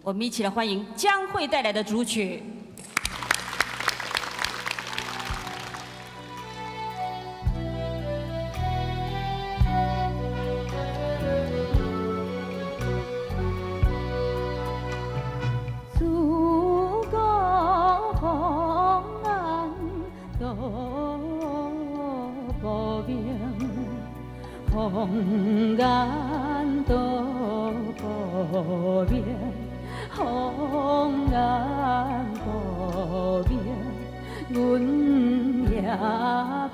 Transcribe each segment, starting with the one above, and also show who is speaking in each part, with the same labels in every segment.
Speaker 1: 我们一起来欢迎江蕙带来的主曲。
Speaker 2: 红颜都无眠，红颜无眠，阮也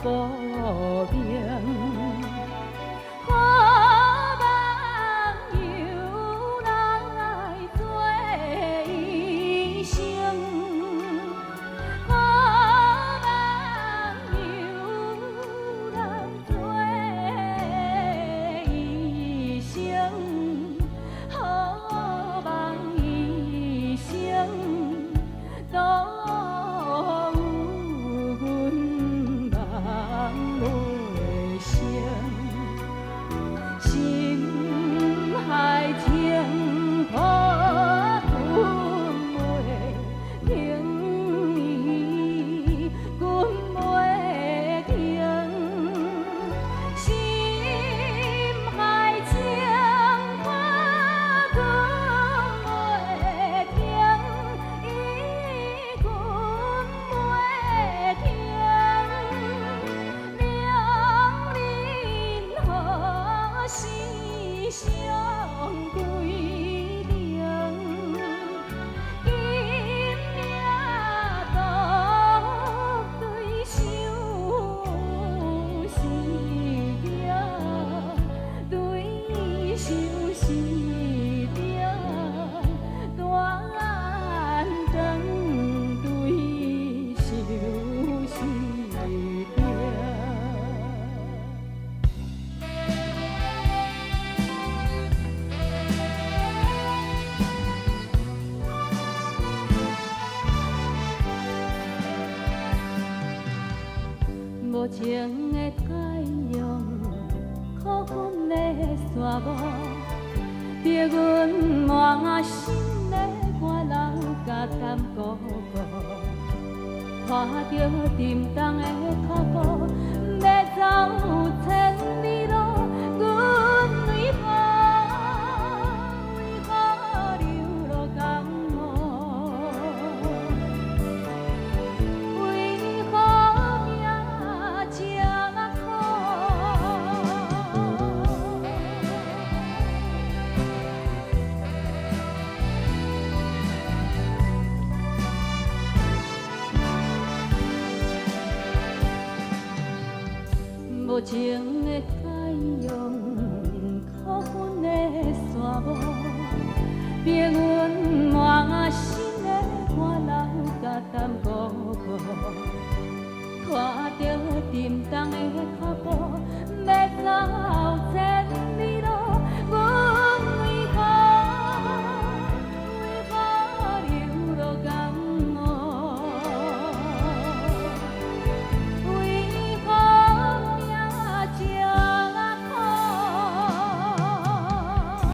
Speaker 2: 无眠。可望有人来做医生，可望有人做。 好望一生都有阮梦袂成，心海情波阮袂停，阮袂停，心海情。 相归零，今夜独对相思定，对相思定，大雁长对相思定。 无情的太阳，苦困的沙漠，逼阮满心的寒人甲淡孤孤，看着沉重的脚步，要走千里路，阮为何流落江湖？为何命？ 无情的